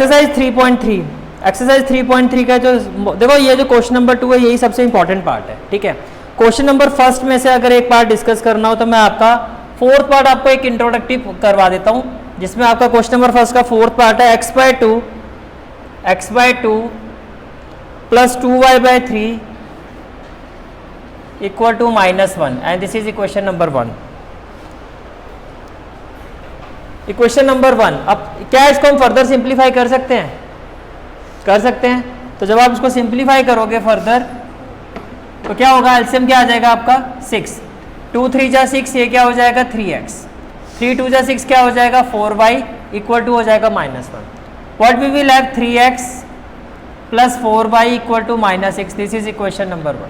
Exercise 3.3, exercise 3.3 का जो देखो ये जो क्वेश्चन नंबर 2 है यही सबसे इंपॉर्टेंट पार्ट है, ठीक है। क्वेश्चन नंबर फर्स्ट में से अगर एक पार्ट डिस्कस करना हो तो मैं आपका फोर्थ पार्ट आपको एक इंट्रोडक्टिव करवा देता हूं, जिसमें आपका क्वेश्चन नंबर फर्स्ट का फोर्थ पार्ट है x by 2 plus 2y/3 equal to -1 and this is equation number 1। Equation number 1, अब क्या इसको हम फर्दर सिंप्लीफाई कर सकते हैं? कर सकते हैं। तो जब आप इसको सिंप्लीफाई करोगे फर्दर तो क्या होगा? एलसीएम क्या आ जाएगा आपका 6, 2 3 जा 6, ये क्या हो जाएगा 3x, 3 2 जा 6 क्या हो जाएगा 4y इक्वल टू हो जाएगा -1। What we will have 3x plus 4y equal to -6, this is equation number 1।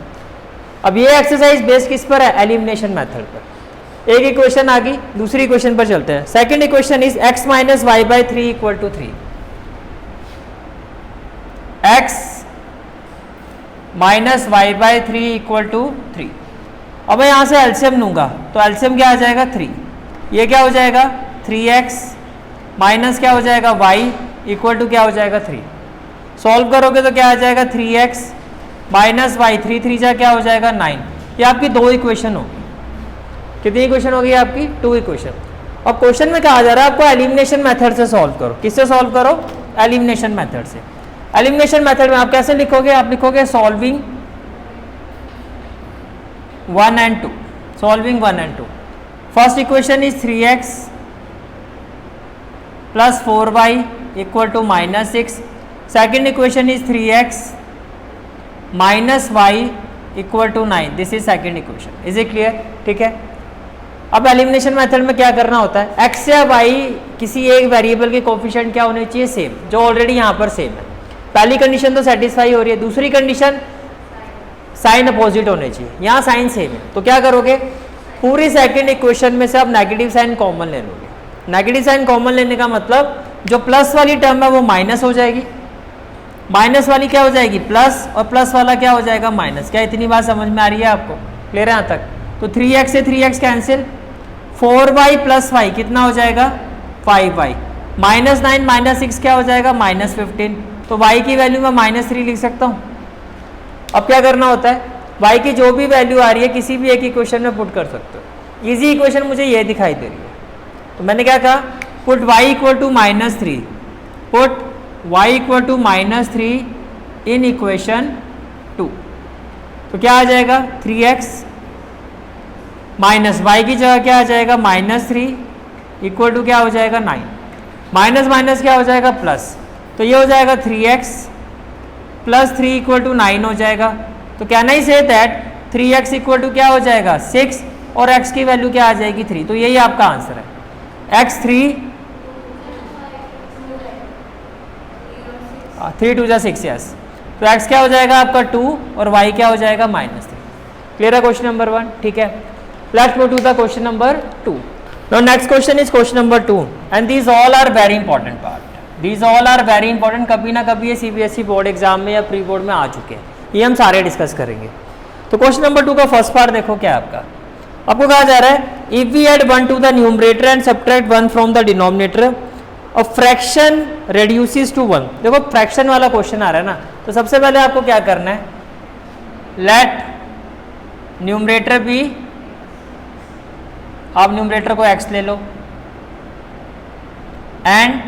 अब ये एक्सरसाइज बेस्ड किस पर है? एलिमिनेशन मेथड पर। एक इक्वेशन आ गई, दूसरी इक्वेशन पर चलते हैं। Second equation is x minus y by 3 equal to 3, x minus y by 3 equal to 3। अब मैं यहां से एलसीएम लूंगा तो एलसीएम क्या आ जाएगा 3, ये क्या हो जाएगा 3x माइनस क्या हो जाएगा y इक्वल टू क्या हो जाएगा 3। सॉल्व करोगे तो क्या आ जाएगा 3x माइनस वाई, 3 3 जा क्या हो जाएगा 9। ये आपकी दो इक्वेशन होगी। कितनी इक्वेशन होगी आपकी? 2 इक्वेशन। अब क्वेश्चन में कहा जा रहा है आपको एलिमिनेशन मेथड से सॉल्व करो। किससे सॉल्व करो? एलिमिनेशन मेथड से। एलिमिनेशन मेथड में आप कैसे लिखोगे? आप लिखोगे solving 1 and 2, solving 1 and 2। First equation is 3x plus 4y equal to -6। Second equation is 3x minus y equal to 9, this is second equation. Is it clear? ठीक है। अब एलिमिनेशन मेथड में क्या करना होता है? x या y किसी एक वेरिएबल के कोफिशिएंट क्या होने चाहिए? सेम, जो ऑलरेडी यहाँ पर सेम है। पहली कंडीशन तो सेटिस्फाई हो रही है, दूसरी कंडीशन साइन अपोजिट होने चाहिए, यहाँ साइन सेम है। तो क्या करोगे? पूरी सेकंड इक्वेशन में से आप नेगेटिव साइन कॉमन ले लोगे। नेगेटिव साइन कॉमन लेने का मतलब जो प्लस वाली टर्म है वो माइनस हो जाएगी, माइनस वाली क्या हो जाएगी प्लस, और प्लस वाला क्या हो जाएगा माइनस। क्या इतनी बात समझ में आ रही है आपको? क्लियर है यहाँ तक? तो 3x से 3x cancel, 4y plus y कितना हो जाएगा 5y, -9 -6 क्या हो जाएगा -15। तो y की वैल्यू मैं -3 लिख सकता हूँ। अब क्या करना होता है? y की जो भी वैल्यू आ रही है किसी भी एक इक्वेशन में पुट कर सकते हो। इजी इक्वेशन मुझे ये दिखाई दे रही है, तो मैंने क्या कहा? Put y equal to -3, put y equal to -3 in equation 2। तो क्या आ जाएगा 3x माइनस वाई की जगह क्या आ जाएगा -3 इक्वल टू क्या हो जाएगा 9, माइनस माइनस क्या हो जाएगा प्लस। तो ये हो जाएगा 3x प्लस 3 इक्वल टू 9 हो जाएगा। तो क्या नहीं say that 3x equal to क्या हो जाएगा 6 और x की वैल्यू क्या आ जाएगी 3। तो यही आपका आंसर है। x 3 2 जा 6, यस। तो x क्या हो जाएगा आपका 2 और y क्या हो जाएगा -3। क्लियर है क्वेश्चन नंबर 1? ठीक है। Let's go to the question number 2। Now next question is question number 2 and these all are very important part. These all are very important, कभी ना कभी ये सीबीएसई बोर्ड एग्जाम में या प्री बोर्ड में आ चुके हैं, ये हम सारे डिस्कस करेंगे। तो क्वेश्चन नंबर 2 का फर्स्ट पार्ट देखो क्या आपका। आपको कहा जा रहा है if we add 1 to the numerator and subtract 1 from the denominator a fraction reduces to 1। देखो फ्रैक्शन वाला क्वेश्चन आ रहा है ना, तो सबसे पहले आपको क्या करना है? लेट न्यूमरेटर बी, आप न्यूमरेटर को x ले लो एंड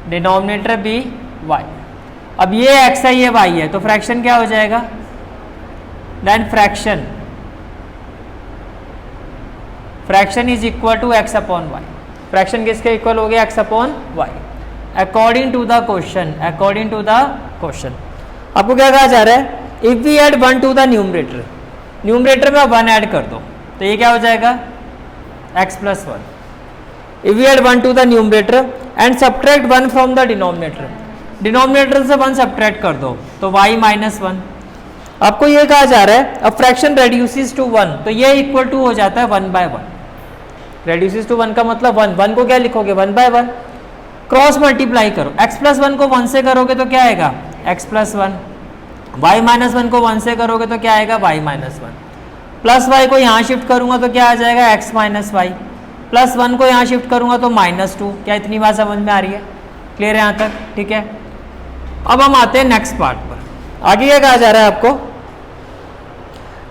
डिनोमिनेटर भी y। अब ये x है ये y है, तो फ्रैक्शन क्या हो जाएगा? Then fraction is equal to x upon y। Fraction किसके इक्वल हो गया? x upon y according to the question. According to the question आपको क्या कहा जा रहा है? If we add 1 to the numerator, numerator में 1 ऐड कर दो तो ये क्या हो जाएगा x plus 1। If we add 1 to the numerator and subtract 1 from the denominator, denominator से 1 सब्ट्रैक्ट कर दो तो y -1। आपको ये कहा जा रहा है अब फ्रैक्शन रेड्यूसेस टू 1, तो ये इक्वल टू हो जाता है 1/1। रेड्यूसेस टू 1 का मतलब 1 को क्या लिखोगे 1/1। क्रॉस मल्टीप्लाई करो, x प्लस 1 को 1 से करोगे तो क्या आएगा x प्लस 1, y -1 को 1 से करोगे तो क्या आएगा y -1, प्लस y को यहाँ शिफ्ट करूंगा तो क्या आ जाएगा x -y। +1 को यहाँ शिफ्ट करूँगा तो -2। क्या इतनी बात समझ में आ रही है? क्लियर है यहाँ तक? ठीक है। अब हम आते हैं नेक्स्ट पार्ट पर। आगे क्या कहा जा रहा है आपको?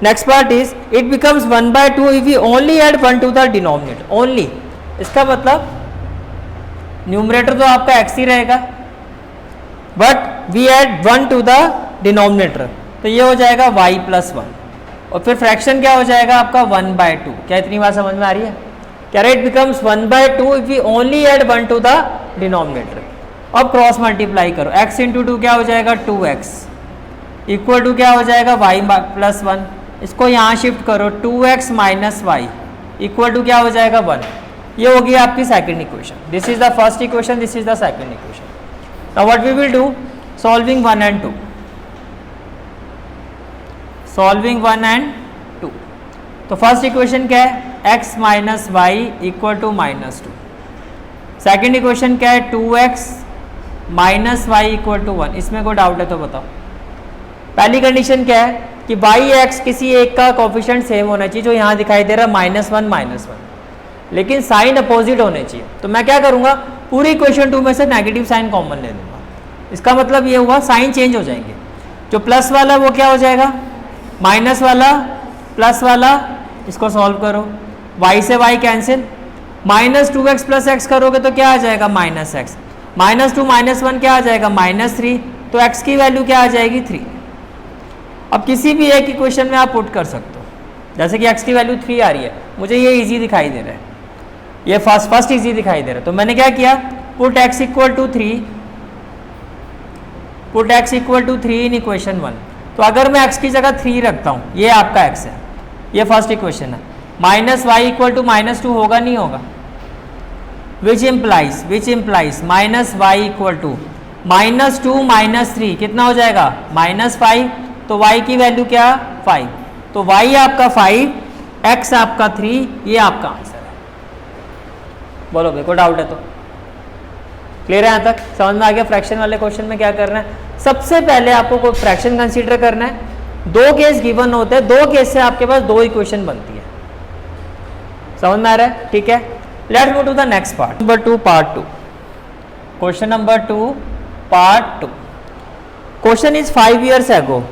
Next part is it becomes 1/2 if you only add 1 to the denominator. Only, इसका मतलब न्यूमरेटर तो आपका x ही रहेगा, but we add 1 to the denominator, तो ये हो जाएगा y + 1, और फिर फ्रैक्शन क्या हो जाएगा आपका 1/2। क्या इतनी बात समझ में आ रही है? क्या it becomes 1/2 if you only add 1 to the denominator. अब क्रॉस मल्टीप्लाई करो, x × 2 क्या हो जाएगा 2x, इक्वल टू क्या हो जाएगा y + 1। इसको यहाँ शिफ्ट करो, 2x - y इक्वल टू क्या हो जाएगा 1। ये होगी आपकी second equation. This is the first equation, this is the second equation. Now what we will do, solving 1 and 2, solving 1 and 2। तो फर्स्ट इक्वेशन क्या है, x - y equal to -2। Second equation क्या है, 2x - y इक्वल टू 1। इसमें कोई doubt है तो बताओ। पहली कंडीशन क्या है कि बाई एक्स किसी एक का कोफिशिएंट सेम होना चाहिए, जो यहाँ दिखाई दे रहा है -1 -1, लेकिन साइन अपोजिट होने चाहिए। तो मैं क्या करूँगा, पूरी इक्वेशन 2 में से नेगेटिव साइन कॉमन ले लूँगा। इसका मतलब ये हुआ साइन चेंज हो जाएंगे, जो प्लस वाला वो क्या हो जाएगा माइनस वाला, प्लस वाला, इसको सॉल्व करो, y से y कैंसिल, -2x + x करोगे तो क्या आ जाएगा -x, -2 - 1 क्या आ जाएगा -3, तो x की वैल्यू क्या आ जाएगी 3। अब किसी भी एक इक्वेशन में आप पुट कर सकते हो, जैसे कि x की वैल्यू 3 आ रही है, मुझे ये इजी दिखाई दे रहा है, ये फर्स्ट इजी दिखाई दे रहा है, तो मैंने क्या किया, put x = 3, put x = 3 in equation 1। तो अगर मैं x की जगह 3 रखता हूँ, ये आपका x है, ये फर्स्ट इक्वेशन है, -y = -2 होगा नहीं होगा, विच इम्प्लाइज -y = -2 - 3 कितना हो जाएगा -5, तो y की वैल्यू क्या 5, तो y आपका 5, x आपका 3, ये आपका आंसर है। बोलो भाई, कोई डाउट है तो? क्लियर है यहाँ तक? समझ में आ गया? फ्रैक्शन वाले क्वेश्चन में क्या करना है, सबसे पहले आपको कोई फ्रैक्शन कंसीडर करना है, 2 केस गिवन होते हैं, 2 केस से आपके पास 2 इक्वेशन बनती है। समझ में आ रहा है? ठीक है, let's go to the next part, number 2 part 2। Question number 2 part 2। Question is 5 years ago।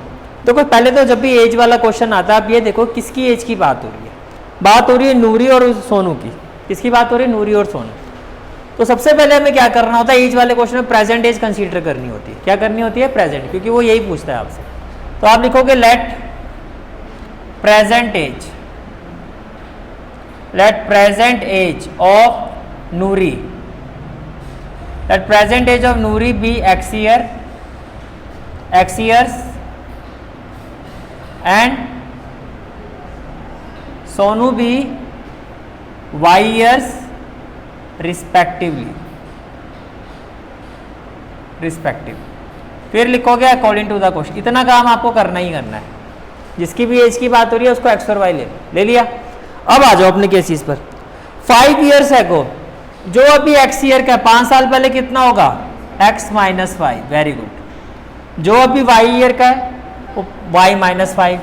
देखो पहले तो जब भी एज वाला क्वेश्चन आता है, आप ये देखो किसकी एज की बात हो रही है, बात हो रही है नूरी और सोनू की। किसकी बात हो रही है? नूरी और सोनू। तो सबसे पहले हमें क्या करना होता है, एज वाले क्वेश्चन में प्रेजेंट एज कंसीडर करनी होती है। क्या करनी होती है? प्रेजेंट, क्योंकि वो यही पूछता है आपसे। तो आप लिखोगे let present age of Noori, let present age of Noori be x years and Sonu भी y years रिस्पेक्टिव। फिर लिखोगे अकॉर्डिंग टू द क्वेश्चन। इतना काम आपको करना ही करना है, जिसकी भी एज की बात हो रही है उसको x और y ले लिया। अब आ जाओ अपने केसेस पर। 5 years ago, जो अभी x ईयर का 5 साल पहले कितना होगा x - y, वेरी गुड। जो अभी y ईयर का है वो y - 5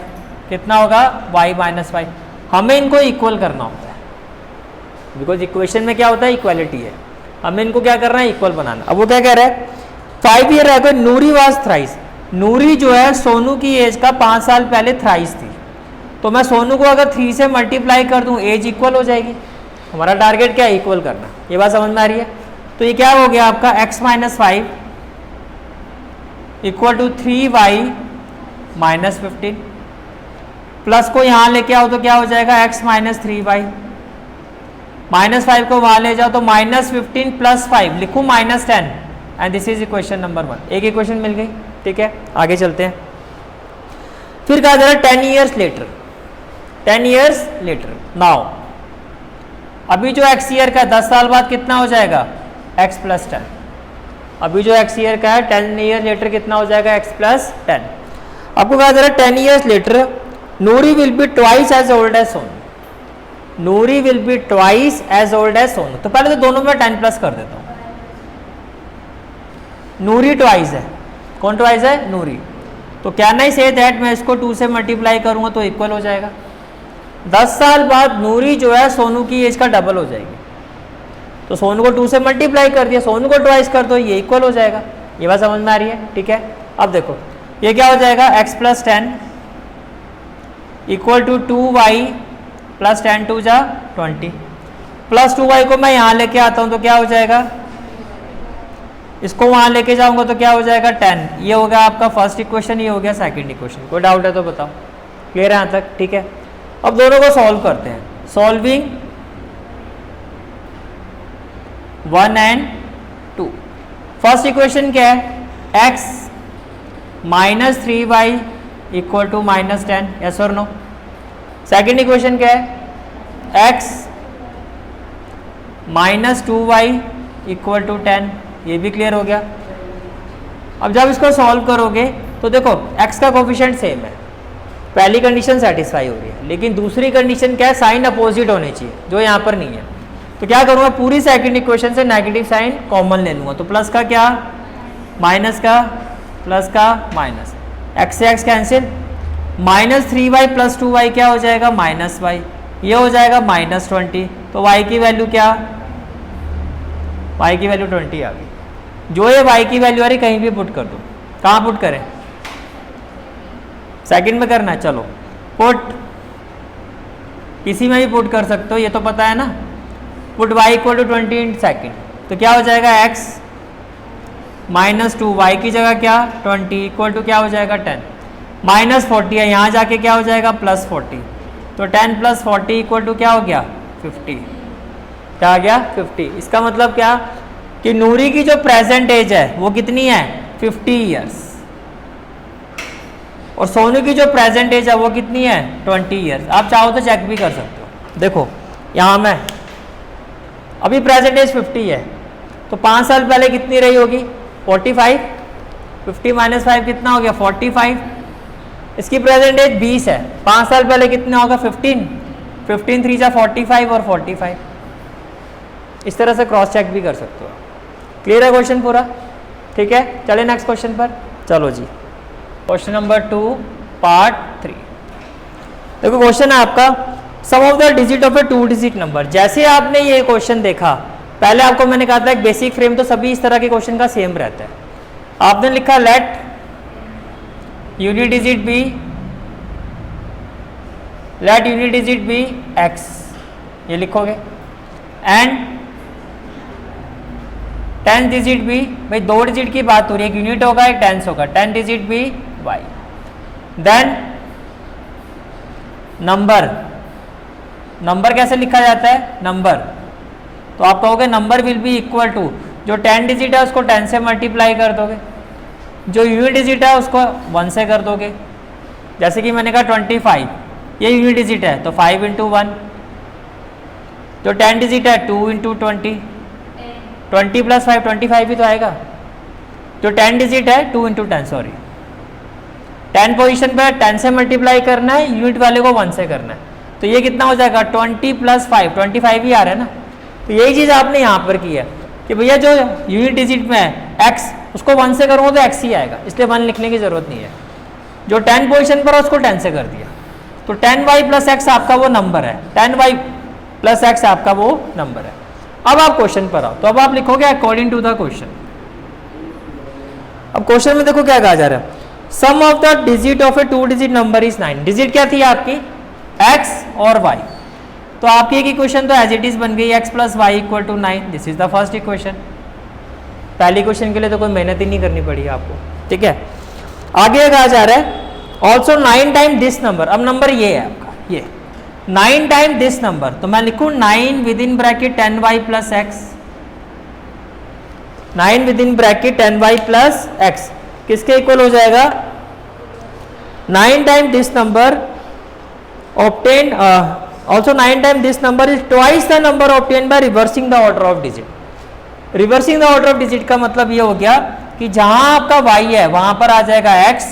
कितना होगा y - 5। हमें इनको इक्वल करना होता है, बिकॉज इक्वेशन में क्या होता है, इक्वालिटी है, हमें इनको क्या करना है, इक्वल बनाना। अब वो क्या कह रहा है, 5 years ago Noori was thrice. Noori जो है सोनू की एज का 5 साल पहले थ्राइस थी, तो मैं सोनू को अगर 3 से मल्टीप्लाई कर दूं, एज इक्वल हो जाएगी। हमारा टारगेट क्या है, इक्वल करना। ये बात समझ में आ रही है? तो ये क्या हो गया आपका x - 5 equal to 3y - 15, plus को यहाँ लेके आओ तो क्या हो जाएगा x - 3y, -5 को वहां ले जाओ तो -15 + 5 लिखूं -10, and this is equation number 1। एक इक्वेशन मिल गई। ठीक है, आगे चलते हैं। फिर कहा जा रहा है 10 years later, 10 years later। Now अभी जो x ईयर का 10 साल बाद कितना हो जाएगा x + 10। अभी जो x ईयर का है 10 years later कितना हो जाएगा x + 10। आपको कहा जा रहा है 10 years later Noori will be twice as old as Sonu. Noori will be twice as old as Sonu. तो पहले तो दोनों में 10+ कर देता हूं। नूरी ट्वाइस है, कौन ट्वाइस है? नूरी। तो कैन आई से दैट मैं इसको 2 से मल्टीप्लाई करूंगा तो इक्वल हो जाएगा। 10 साल बाद नूरी जो है सोनू की एज का डबल हो जाएगी। तो सोनू को 2 से मल्टीप्लाई कर दिया, सोनू को ट्वाइस कर दो, ये इक्वल हो जाएगा। ये बात समझ में आ रही है? ठीक है। अब देखो ये क्या हो जाएगा, x plus 10 equal to 2y plus 10 2 जा 20 प्लस 2y को मैं यहाँ लेके आता हूँ तो क्या हो जाएगा, इसको वहाँ लेके जाऊंगा तो क्या हो जाएगा 10। ये हो गया आपका फर्स्ट इक्वेशन, ये हो गया सेकंड इक्वेशन। कोई डाउट है तो बताओ, क्लियर है यहाँ तक? ठीक है। अब दोनों को सॉल्व करते हैं। Solving 1 and 2। फर्स्ट इक्वेशन क्या है, x minus 3y equal to minus 10, yes और नो। सेकेंड इक्वेशन क्या है, x minus 2y equal to 10, ये भी क्लियर हो गया। अब जब इसको सॉल्व करोगे तो देखो x का कोफिशिएंट सेम है, पहली कंडीशन सेटिस्फाई हो रही है, लेकिन दूसरी कंडीशन क्या है, साइन अपोजिट होने चाहिए, जो यहाँ पर नहीं है। तो क्या करूँगा, पूरी सेकंड इक्वेशन से नेगेटिव साइन कॉमन ले लूँगा, तो प्लस का क्या माइनस का, प्लस का माइनस, x से x cancel, minus 3y plus 2y क्या हो जाएगा माइनस y, ये हो जाएगा माइनस 20। तो y की वैल्यू क्या, y की वैल्यू 20 आ गई। जो ये y की वैल्यू आ रही कहीं भी पुट कर दो, कहाँ पुट करें, सेकंड में करना है, चलो पुट किसी में भी पुट कर सकते हो, ये तो पता है ना। Put y equal to 20 in second, तो क्या हो जाएगा x माइनस 2y की जगह क्या 20 इक्वल टू क्या हो जाएगा 10, माइनस 40 है, यहाँ जाके क्या हो जाएगा प्लस 40, तो 10 प्लस 40 इक्वल टू क्या हो गया 50, क्या आ गया 50। इसका मतलब क्या कि नूरी की जो प्रेजेंट एज है वो कितनी है 50 ईयर्स, और सोनू की जो प्रेजेंट एज है वो कितनी है 20 ईयर्स। आप चाहो तो चेक भी कर सकते हो। देखो यहाँ में अभी प्रेजेंट एज 50 है, तो 5 साल पहले कितनी रही होगी 45, 50 माइनस 5 कितना हो गया 45। इसकी प्रेजेंट एज 20 है, 5 साल पहले कितना होगा 15, 15 3 जा 45 और 45। इस तरह से क्रॉस चेक भी कर सकते हो। क्लियर है क्वेश्चन पूरा? ठीक है, चले नेक्स्ट क्वेश्चन पर। चलो जी, क्वेश्चन नंबर 2 पार्ट 3। देखो क्वेश्चन है आपका, sum of the digit of a 2 digit number. जैसे आपने ये क्वेश्चन देखा, पहले आपको मैंने कहा था एक बेसिक फ्रेम तो सभी इस तरह के क्वेश्चन का सेम रहता है। आपने लिखा let unit digit be, let unit digit be x, ये लिखोगे, एंड 10 डिजिट बी, भाई 2 डिजिट की बात हो रही है, एक यूनिट होगा एक टेंस होगा, 10 digit be y, then number, number कैसे लिखा जाता है नंबर, तो आप कहोगे number will be equal to, जो 10 डिजिट है उसको 10 से मल्टीप्लाई कर दोगे, जो यूनिट डिजिट है उसको 1 से कर दोगे। जैसे कि मैंने कहा 25, ये यूनिट डिजिट है तो 5 इंटू 1, जो 10 डिजिट है 2 इंटू 20, 20 प्लस 5 25 ही तो आएगा। जो 10 डिजिट है 2 इंटू 10, सॉरी 10 पोजिशन पर 10 से मल्टीप्लाई करना है, यूनिट वाले को 1 से करना है, तो ये कितना हो जाएगा 20 प्लस 5, 25 ही आ रहा है ना। तो यही चीज़ आपने यहाँ पर की है कि भैया जो यूनिट डिजिट में है x, उसको 1 से करूँगा तो x ही आएगा, इसलिए 1 लिखने की जरूरत नहीं है। जो 10 पोजीशन पर है उसको 10 से कर दिया, तो 10y प्लस x आपका वो नंबर है, 10y प्लस x आपका वो नंबर है। अब आप क्वेश्चन पर आओ, तो अब आप लिखोगे अकॉर्डिंग टू द क्वेश्चन। अब क्वेश्चन में देखो क्या कहा जा रहा है, sum of the digit of a 2 digit number is 9। Digit क्या थी आपकी x और y, तो आपकी एक इक्वेशन तो एज इट इज बन गई x plus y equal to 9, this is the first equation. पहली क्वेश्चन के लिए तो कोई मेहनत ही नहीं करनी पड़ी आपको, ठीक है। आगे कहा जा रहा है ऑल्सो 9 टाइम दिस नंबर। अब नंबर ये है आपका, ये 9 टाइम दिस नंबर, तो मैं लिखूँ 9 with in bracket 10y plus x, 9 with in bracket 10y plus x किसके इक्वल हो जाएगा 9 time this number obtained also 9 times this number is twice the number obtained by reversing the order of digit. Reversing the order of digit का मतलब ये हो गया कि जहां आपका y है वहां पर आ जाएगा x,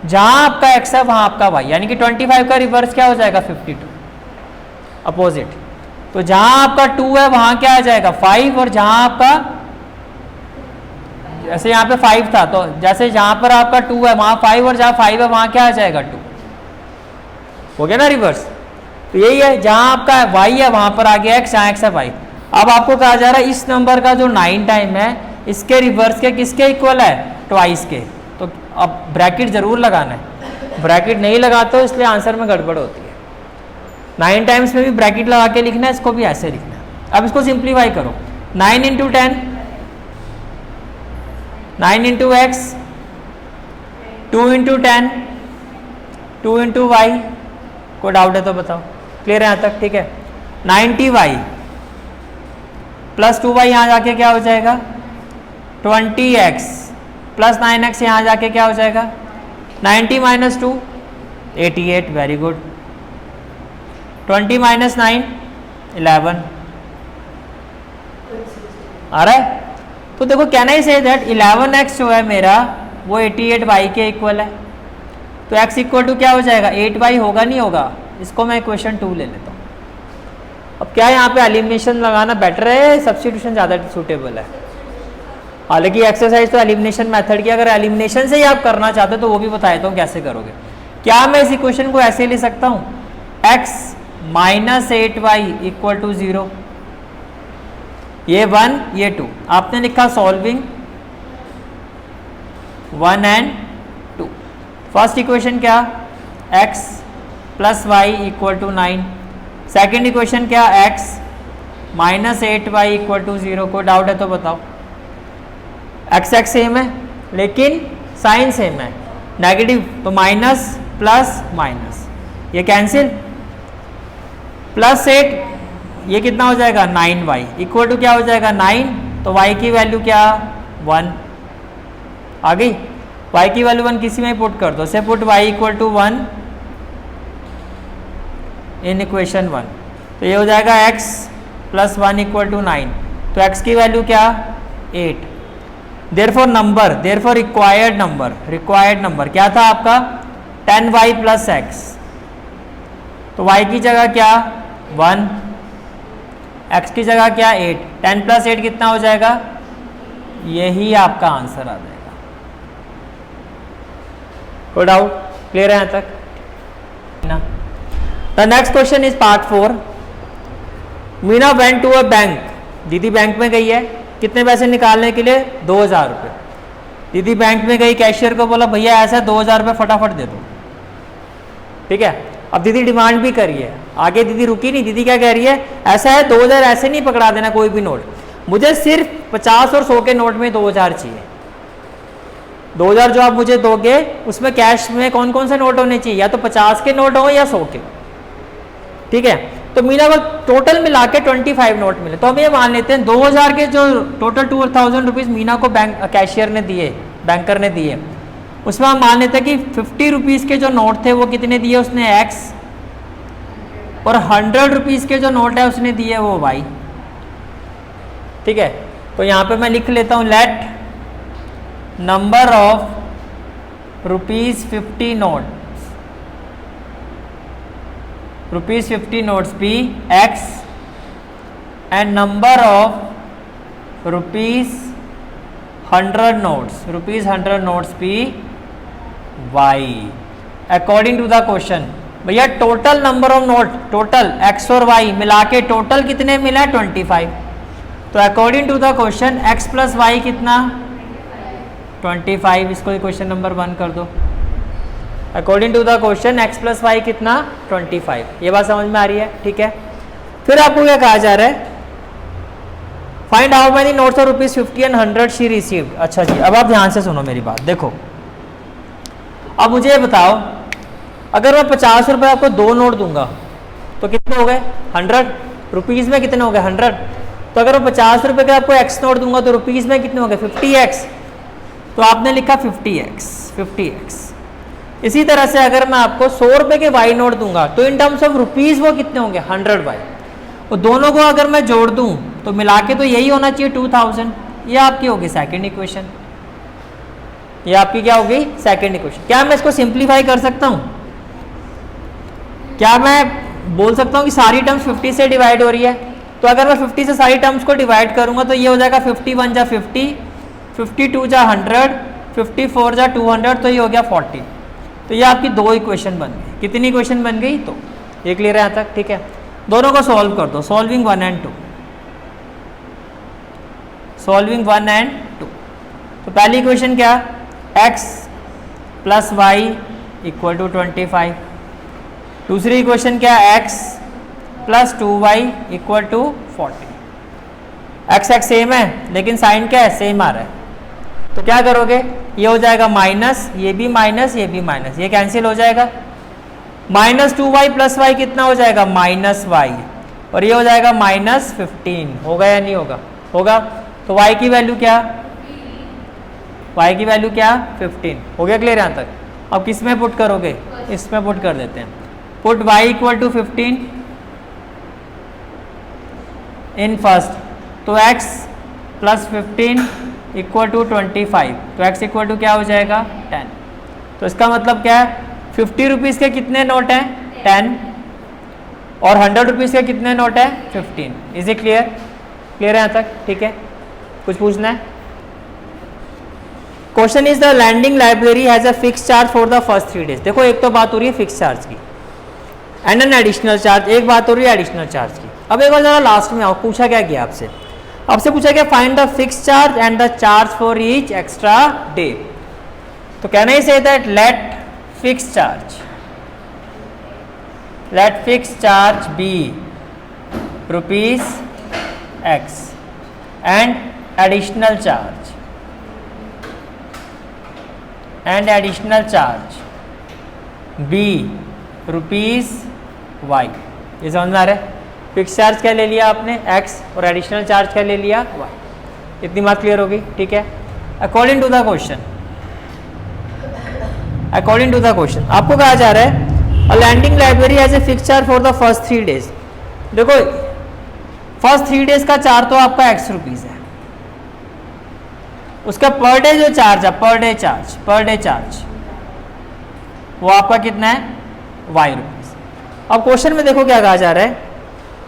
जहां आपका x है वहां आपका y, यानी कि 25 का रिवर्स क्या हो जाएगा 52 अपोजिट। तो जहां आपका 2 है वहां क्या आ जाएगा 5, और जहां आपका जैसे यहाँ पे 5 था तो जैसे जहां पर आपका 2 है वहां 5, और जहां 5 है वहां क्या आ जाएगा 2, हो गया ना रिवर्स। तो यही है, जहां आपका y है वहां पर आ गया x, जहां x है y। अब आपको कहा जा रहा है इस नंबर का जो 9 टाइम है इसके रिवर्स के किसके इक्वल है, ट्वाइस के। तो अब ब्रैकेट जरूर लगाना है, ब्रैकेट नहीं लगाते हो इसलिए आंसर में गड़बड़ होती है। 9 टाइम्स में भी ब्रैकेट लगा के लिखना है, इसको भी ऐसे लिखना है। अब इसको सिंप्लीफाई करो, 9 into 10, 9 into x, 2 into 10, 2 into y. कोई डाउट है तो बताओ, क्लियर है यहाँ तक, ठीक है। 90y प्लस 2y यहाँ जाके क्या हो जाएगा 20x प्लस 9x यहाँ जाके क्या हो जाएगा 90 माइनस 2 88, वेरी गुड। 20 माइनस 9 11 आ रहा है। तो देखो can I say that 11x जो है मेरा वो 88y के इक्वल है। तो x इक्वल टू क्या हो जाएगा 8y होगा, नहीं होगा। इसको मैं इक्वेशन 2 ले लेता हूँ। अब क्या यहाँ पे एलिमिनेशन लगाना बेटर है, सब्स्टिट्यूशन ज़्यादा सूटेबल है। हालांकि एक्सरसाइज तो एलिमिनेशन मेथड की, अगर एलिमिनेशन से ही आप करना चाहते हो तो वो भी बता देता हूँ कैसे करोगे। क्या मैं इस इक्वेशन को ऐसे ले सकता हूँ x minus 8y equal to 0, ये 1 ये 2। आपने लिखा सॉल्विंग 1 एंड 2। फर्स्ट इक्वेशन क्या x plus y equal to 9, second equation क्या x minus 8y equal to 0। कोई डाउट है तो बताओ। x x सेम है लेकिन साइन सेम है, नेगेटिव, तो माइनस प्लस माइनस ये कैंसिल, प्लस 8 ये कितना हो जाएगा 9y इक्वल टू क्या हो जाएगा 9, तो y की वैल्यू क्या 1 आ गई। y की वैल्यू 1 किसी में पुट कर दो, से put y equal to 1 in equation 1। तो ये हो जाएगा x प्लस 1 इक्वल टू 9, तो x की वैल्यू क्या 8। Therefore number, therefore required number क्या था आपका 10y प्लस x, तो y की जगह क्या 1, x की जगह क्या 8, 10 प्लस 8 कितना हो जाएगा, यही आपका आंसर आ जाएगा। कोई डाउट, क्लियर है यहाँ तक ना। The next question is part 4। Meena went to a bank, दीदी बैंक में गई है कितने पैसे निकालने के लिए 2000 रुपये। दीदी बैंक में गई, कैशियर को बोला भैया ऐसा 2000 रुपये फटाफट दे दो, ठीक है। अब दीदी डिमांड भी करी है, आगे दीदी रुकी नहीं, दीदी क्या कह रही है ऐसा है 2000 ऐसे नहीं पकड़ा देना कोई भी नोट, मुझे सिर्फ 50 और 100 के नोट में 2000 चाहिए। 2000 जो आप मुझे दोगे उसमें कैश में कौन कौन से नोट होने चाहिए, या तो 50 के नोट हो या 100 के, ठीक है। तो मीना को टोटल मिला के 25 नोट मिले, तो हम ये मान लेते हैं 2000 के जो टोटल 2000 रुपीज़ मीना को बैंक कैशियर ने दिए, बैंकर ने दिए, उसमें हम मान लेते हैं कि 50 रुपीज़ के जो नोट थे वो कितने दिए उसने x, और 100 रुपीज़ के जो नोट है उसने दिए वो y, ठीक है। तो यहाँ पे मैं लिख लेता हूँ let number of ₹50 notes be x and number of ₹100 notes be y according to the question. भैया total number of note, total x और y मिला के टोटल कितने मिला 25, तो according to the question x plus y कितना 25। इसको question number 1 कर दो। According to the question x plus y कितना 25। ये बात समझ में आ रही है, ठीक है। फिर आपको क्या कहा जा रहा है, find how many notes of ₹50 and 100 she received. अच्छा जी, अब आप ध्यान से सुनो मेरी बात, देखो अब मुझे बताओ अगर मैं 50 रुपये आपको 2 नोट दूंगा तो कितने हो गए 100 रुपीज़ में, कितने हो गए 100। तो अगर मैं 50 रुपये का आपको x नोट दूंगा तो रुपीज़ में कितने हो गए 50x, तो आपने लिखा 50x। इसी तरह से अगर मैं आपको 100 रुपये के y नोट दूंगा तो इन टर्म्स ऑफ रुपीज़ वो कितने होंगे 100y। तो दोनों को अगर मैं जोड़ दूं तो मिला के तो यही होना चाहिए 2000। ये आपकी होगी सेकेंड इक्वेशन, ये आपकी क्या होगी सेकेंड इक्वेशन। क्या मैं इसको सिंप्लीफाई कर सकता हूँ, क्या मैं बोल सकता हूँ कि सारी टर्म्स 50 से डिवाइड हो रही है, तो अगर मैं 50 से सारी टर्म्स को डिवाइड करूंगा तो ये हो जाएगा 51 जा 50, 52 जा 100, 54 जा 200, तो ये हो गया 40। तो ये आपकी 2 इक्वेशन बन गई। कितनी इक्वेशन बन गई, तो ये क्लियर है यहाँ तक, ठीक है। दोनों को सॉल्व कर दो, सॉल्विंग 1 एंड 2। Solving 1 and 2। तो पहली इक्वेशन क्या, x plus y equal to 25। दूसरी इक्वेशन क्या, x plus 2y equal to 40। x x same है लेकिन साइन क्या है, सेम आ रहा है। तो क्या करोगे, ये हो जाएगा माइनस, ये भी माइनस, ये भी माइनस, ये कैंसिल हो जाएगा। माइनस 2y प्लस वाई कितना हो जाएगा, माइनस वाई, और ये हो जाएगा माइनस 15। होगा या नहीं होगा, होगा। तो y की वैल्यू क्या, y की वैल्यू क्या, 15। हो गया क्लियर यहाँ तक। अब किस में पुट करोगे, इसमें पुट कर देते हैं। Put y equal to 15 in first, तो x प्लस 15 इक्वल टू 25, तो x इक्वल टू क्या हो जाएगा, 10। तो इसका मतलब क्या है, 50 रुपीज़ के कितने नोट हैं, 10, और 100 रुपीज़ के कितने नोट हैं, 15। इज इट क्लियर, क्लियर है यहाँ तक, ठीक है। कुछ पूछना है। Question is the lending library has a fix charge for the first 3 days. देखो एक तो बात हो रही है फिक्स चार्ज की एंड एन एडिशनल चार्ज, एक बात हो रही है एडिशनल चार्ज की। अब एक बार जरा लास्ट में आओ, पूछा क्या गया आपसे, आपसे पूछा गया find the fix charge and the charge for each extra day. तो कहना ही से that let fix charge be rupees x and additional charge b rupees y। ये समझ में आ रहा है, फिक्स चार्ज क्या ले लिया आपने, x, और एडिशनल चार्ज क्या ले लिया, y। इतनी बात क्लियर होगी, ठीक है। अकॉर्डिंग टू द क्वेश्चन आपको कहा जा रहा है a landing library has a fix charge for the first 3 days. देखो फर्स्ट 3 डेज का चार्ज तो आपका x रुपीज़ है, उसका पर डे जो चार्ज है, पर डे चार्ज वो आपका कितना है, y रुपीज़। अब क्वेश्चन में देखो क्या कहा जा रहा है,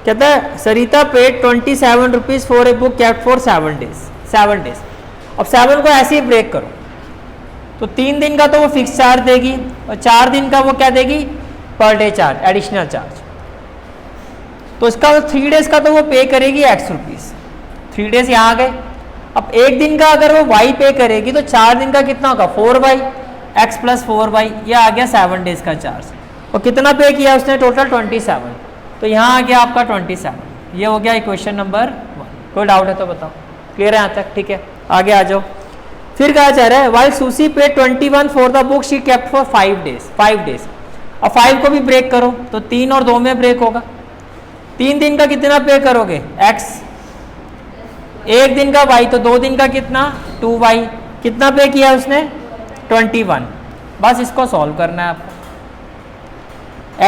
कहता है Sarita paid 27 rupees for a book kept for 7 days. अब 7 को ऐसे ही ब्रेक करो, तो 3 दिन का तो वो फिक्स चार्ज देगी और 4 दिन का वो क्या देगी, per day charge, additional charge. तो इसका 3 डेज का तो वो पे करेगी x रुपीज़। 3 डेज यहाँ आ गए। अब एक दिन का अगर वो y पे करेगी तो 4 दिन का कितना होगा, 4y, x प्लस 4y, ये आ गया 7 डेज का चार्ज। और कितना पे किया उसने, टोटल 27। तो यहाँ आ गया आपका 27। ये हो गया इक्वेशन नंबर 1। कोई डाउट है तो बताओ, क्लियर है यहाँ तक, ठीक है। आगे आ जाओ। फिर कहा जा रहा है वाइल सुशी पे 21 for the book she kept for 5 days. अब 5 को भी ब्रेक करो तो 3 और 2 में ब्रेक होगा। 3 दिन का कितना पे करोगे, x, एक दिन का y, तो 2 दिन का कितना, 2y। कितना पे किया उसने, 21। बस इसको सॉल्व करना है आपको।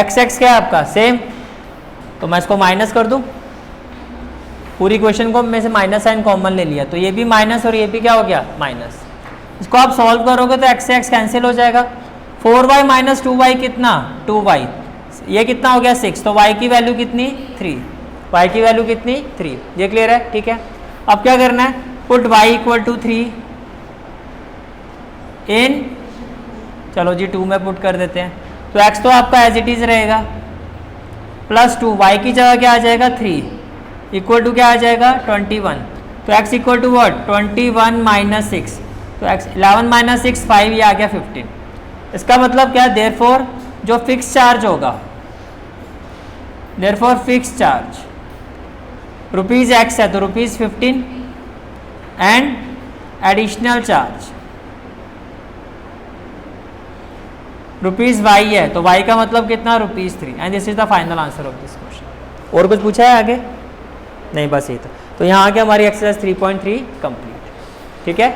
x क्या है आपका, सेम, तो मैं इसको माइनस कर दूं। पूरी क्वेश्चन को में से माइनस साइन कॉमन ले लिया, तो ये भी माइनस और ये भी क्या हो गया, माइनस। इसको आप सॉल्व करोगे तो x से x कैंसिल हो जाएगा। 4y माइनस 2y कितना, 2y। ये कितना हो गया, 6। तो y की वैल्यू कितनी, 3। y की वैल्यू कितनी, 3। ये क्लियर है, ठीक है। अब क्या करना है, पुट y इक्वल टू 3 इन, चलो जी 2 में पुट कर देते हैं। तो x तो आपका एज इट इज रहेगा, प्लस 2, y की जगह क्या आ जाएगा, 3 इक्वल टू क्या आ जाएगा, 21। तो x equal to what, 21 minus 6। तो x 11 माइनस 6 5, ये आ गया 15। इसका मतलब क्या है, देयरफॉर जो फिक्स चार्ज होगा, therefore fix charge rupees x है तो rupees 15 and additional charge rupees y है, तो y का मतलब कितना, rupees 3। And this is the final answer of this question. और कुछ पूछा है आगे, नहीं, बस यही था। तो यहाँ आके हमारी एक्सरसाइज 3.3 कंप्लीट, ठीक है।